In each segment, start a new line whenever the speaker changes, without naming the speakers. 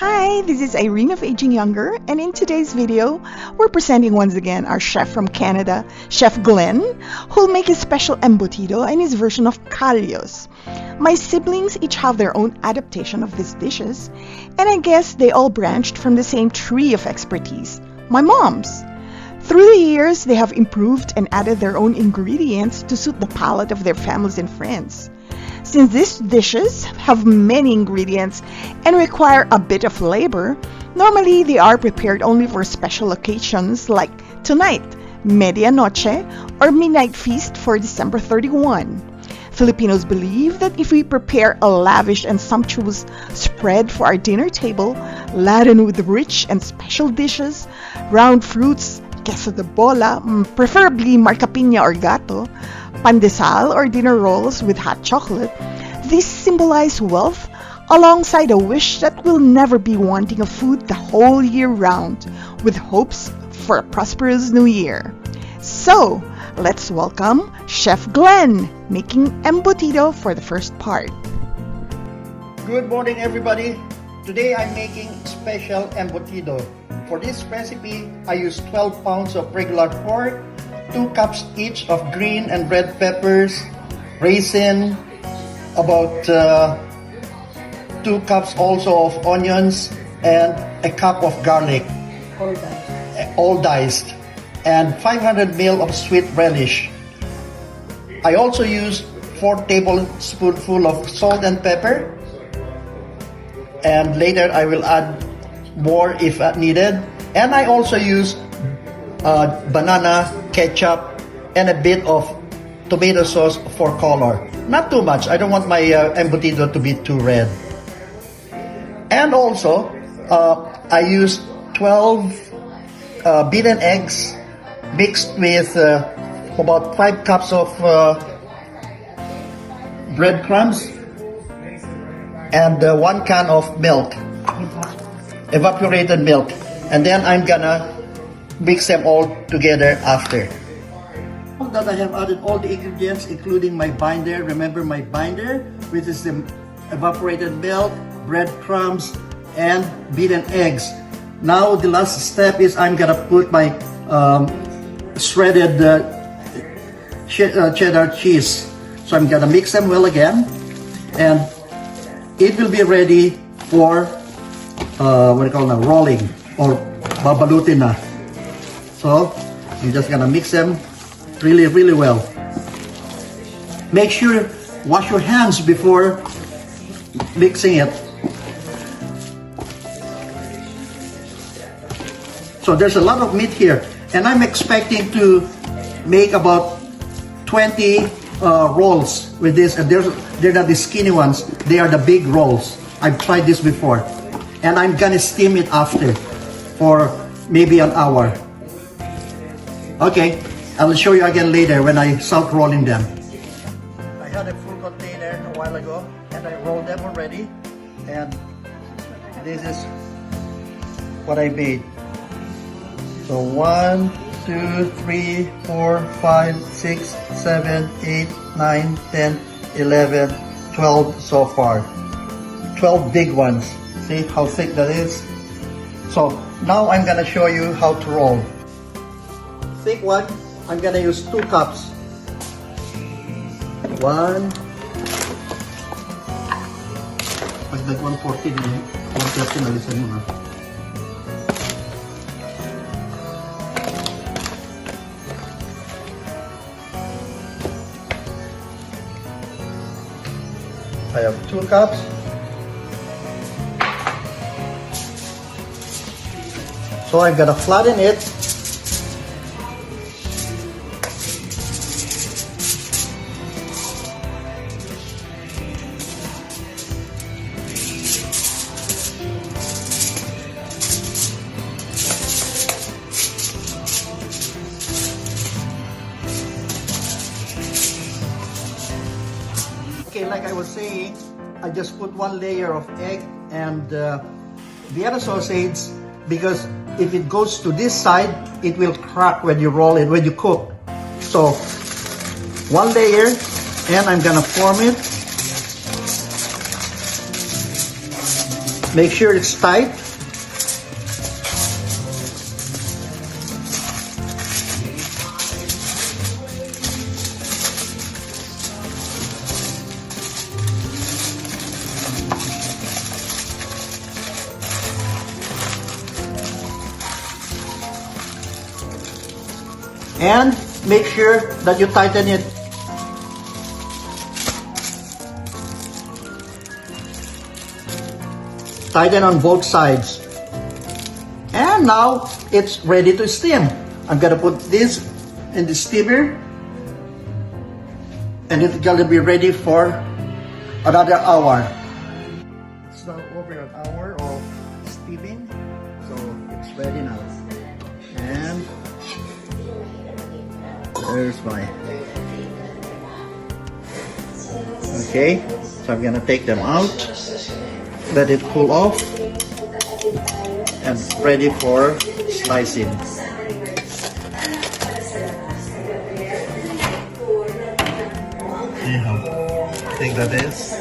Hi, this is Irene of Aging Younger, and in today's video, we're presenting once again our chef from Canada, Chef Glenn, who'll make his special embutido and his version of Callos. My siblings each have their own adaptation of these dishes, and I guess they all branched from the same tree of expertise, my mom's. Through the years, they have improved and added their own ingredients to suit the palate of their families and friends. Since these dishes have many ingredients and require a bit of labor, normally they are prepared only for special occasions like tonight, Media Noche, or Midnight Feast for December 31. Filipinos believe that if we prepare a lavish and sumptuous spread for our dinner table, laden with rich and special dishes, round fruits, Queso de Bola, preferably Marca Pina or Gato, pandesal or dinner rolls with hot chocolate, these symbolize wealth alongside a wish that we'll never be wanting of food the whole year round, with hopes for a prosperous new year. So, let's welcome Chef Glenn making embutido for the first part.
Good morning everybody. Today I'm making special embutido. For this recipe, I use 12 pounds of regular pork, 2 cups each of green and red peppers, raisin, about 2 cups also of onions, and a cup of garlic, all diced, and 500 ml of sweet relish. I also use 4 tablespoonfuls of salt and pepper, and later I will add more if needed. And I also use banana ketchup and a bit of tomato sauce for color. Not too much. I don't want my embutido to be too red. And also, I use 12 beaten eggs mixed with about 5 cups of breadcrumbs and 1 can of milk, evaporated milk. And then I'm gonna mix them all together after. That I have added all the ingredients including my binder. Remember my binder, which is the evaporated milk, breadcrumbs, and beaten eggs. Now the last step is I'm gonna put my shredded cheddar cheese. So I'm gonna mix them well again, and it will be ready for what do you call now, rolling or babalutin na. So you're just gonna mix them really well. Make sure wash your hands before mixing it. So there's a lot of meat here, and I'm expecting to make about 20 rolls with this, and they're not the skinny ones, they are the big rolls. I've tried this before, and I'm gonna steam it after for maybe an hour. Okay, I'll show you again later when I start rolling them. I had a full container a while ago, and I rolled them already, and this is what I made. So 1, 2, 3, 4, 5, 6, 7, 8, 9, 10, 11, 12 so far. 12 big ones. See how thick that is? So now I'm gonna show you how to roll. Thick one, I'm gonna use 2 cups. 1. Pagdag 140 din eh. 130 na lisan mo ha. I have 2 cups. So I'm gonna flatten it. Okay, like I was saying, I just put 1 layer of egg and the other sausage, because if it goes to this side, it will crack when you roll it, when you cook. So 1 layer, and I'm gonna form it. Make sure it's tight. And make sure that you tighten it. Tighten on both sides. And now it's ready to steam. I'm gonna put this in the steamer, and it's gonna be ready for another hour. It's now over an hour of steaming, so it's ready now. And there's my, okay, so I'm gonna take them out, let it cool off, and ready for slicing. See how thick that is?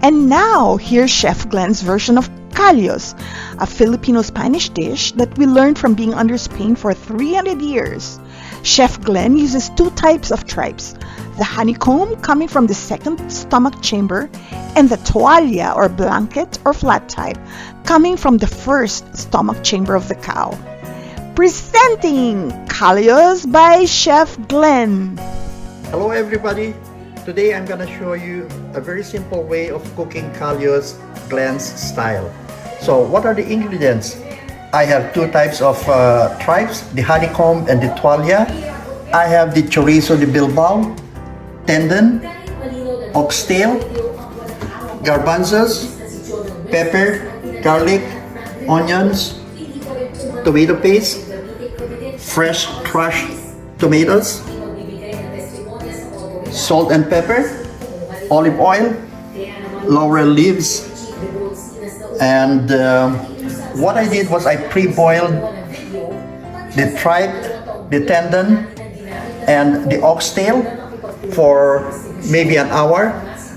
And now, here's Chef Glenn's version of Callos, a Filipino Spanish dish that we learned from being under Spain for 300 years. Chef Glenn uses two types of tripes, the honeycomb coming from the second stomach chamber and the toalla or blanket or flat type coming from the first stomach chamber of the cow. Presenting Callos by Chef Glenn.
Hello everybody! Today I'm gonna show you a very simple way of cooking Callos Glenn's style. So what are the ingredients? I have two types of tripes, the honeycomb and the toalla. I have the chorizo de Bilbao, tendon, oxtail, garbanzos, pepper, garlic, onions, tomato paste, fresh crushed tomatoes, salt and pepper, olive oil, laurel leaves, and what I did was I pre-boiled the tripe, the tendon, and the oxtail for maybe an hour,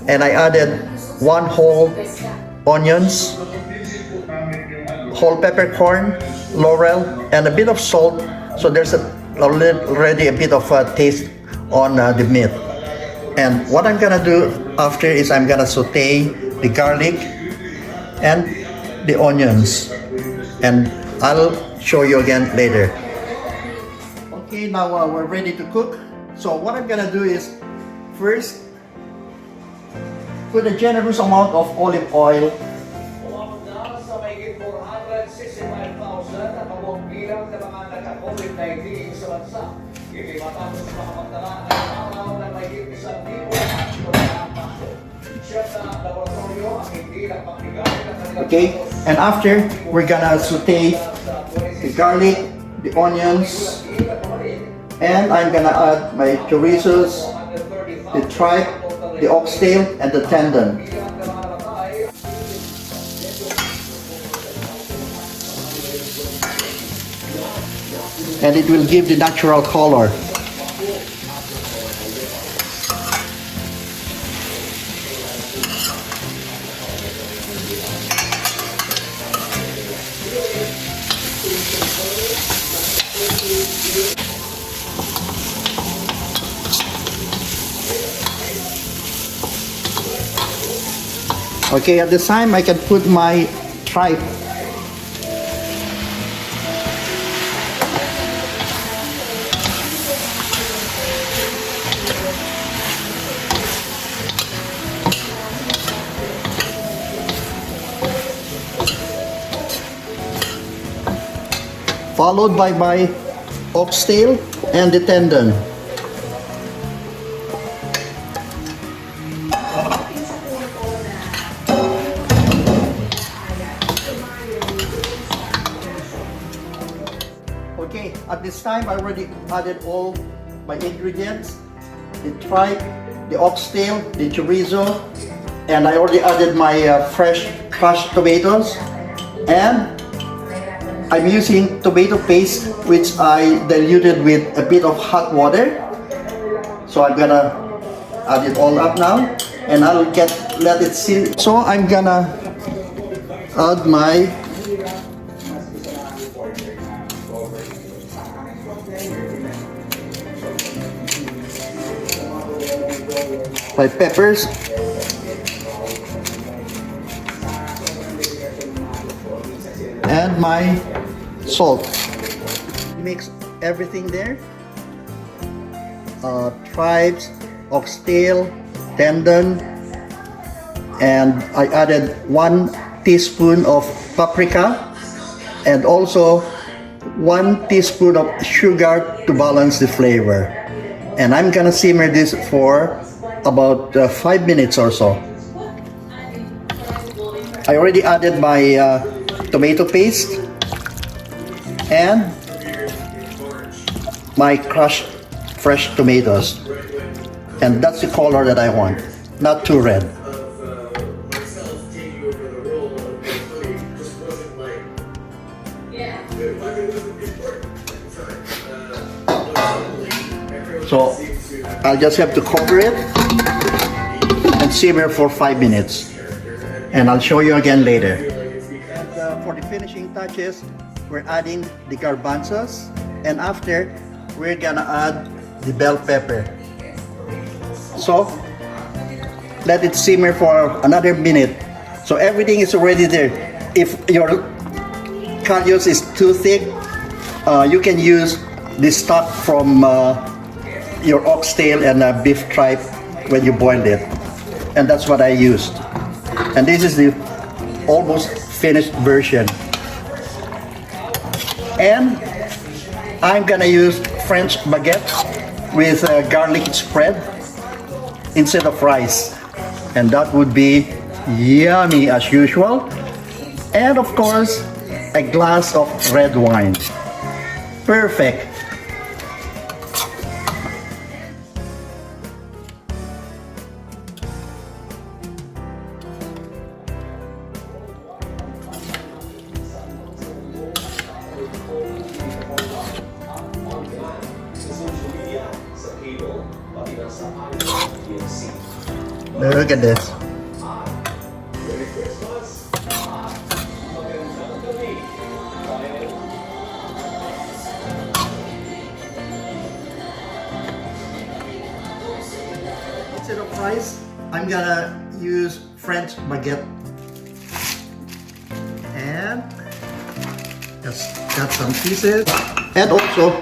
and I added one whole onions, whole peppercorn, laurel, and a bit of salt, so there's already a bit of taste on the meat. And what I'm gonna do after is I'm gonna saute the garlic and the onions, and I'll show you again later. Okay, now we're ready to cook. So what I'm gonna do is first put a generous amount of olive oil. Okay, and after we're gonna saute the garlic, the onions, and I'm gonna add my chorizos, the tripe, the oxtail, and the tendon. And it will give the natural color. Okay, at this time I can put my tripe. Followed by my oxtail and the tendon. Okay, at this time I already added all my ingredients, the tripe, the oxtail, the chorizo, and I already added my fresh crushed tomatoes, and I'm using tomato paste, which I diluted with a bit of hot water. So I'm gonna add it all up now, and I'll let it sit. So I'm gonna add my peppers, and my salt. Mix everything there. Tripes, oxtail, tendon, and I added 1 teaspoon of paprika and also 1 teaspoon of sugar to balance the flavor. And I'm gonna simmer this for about 5 minutes or so. I already added my tomato paste and my crushed fresh tomatoes, and that's the color that I want, not too red. So I'll just have to cover it and simmer for 5 minutes, and I'll show you again later. And for the finishing touches, we're adding the garbanzos, and after we're gonna add the bell pepper. So let it simmer for another minute. So everything is already there. If your callos is too thick, you can use the stock from your oxtail and beef tripe when you boiled it, and that's what I used. And this is the almost finished version. And I'm gonna use French baguette with garlic spread instead of rice, and that would be yummy as usual. And of course, a glass of red wine. Perfect. Look at this. Instead of rice, I'm gonna use French baguette. And just cut some pieces. And also,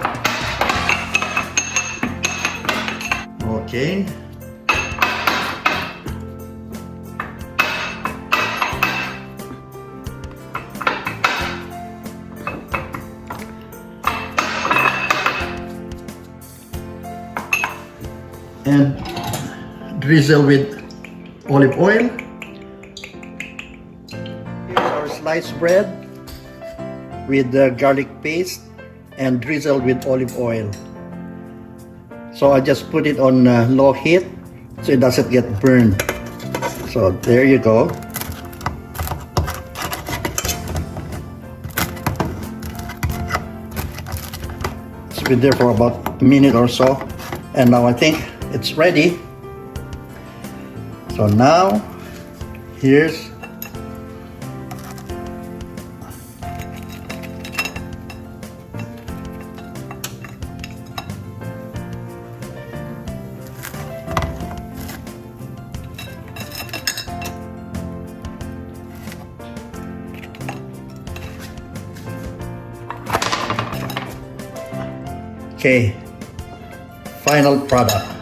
okay. And drizzle with olive oil. Here's our sliced bread with the garlic paste and drizzle with olive oil. So I just put it on low heat so it doesn't get burned. So there you go. It's been there for about a minute or so, and now I think it's ready. So now, here's okay, final product.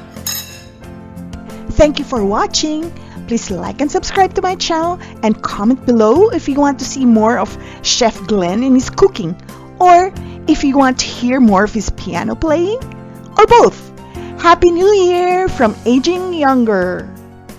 Thank you for watching. Please like and subscribe to my channel and comment below if you want to see more of Chef Glenn in his cooking, or if you want to hear more of his piano playing, or both. Happy New Year from Aging Younger.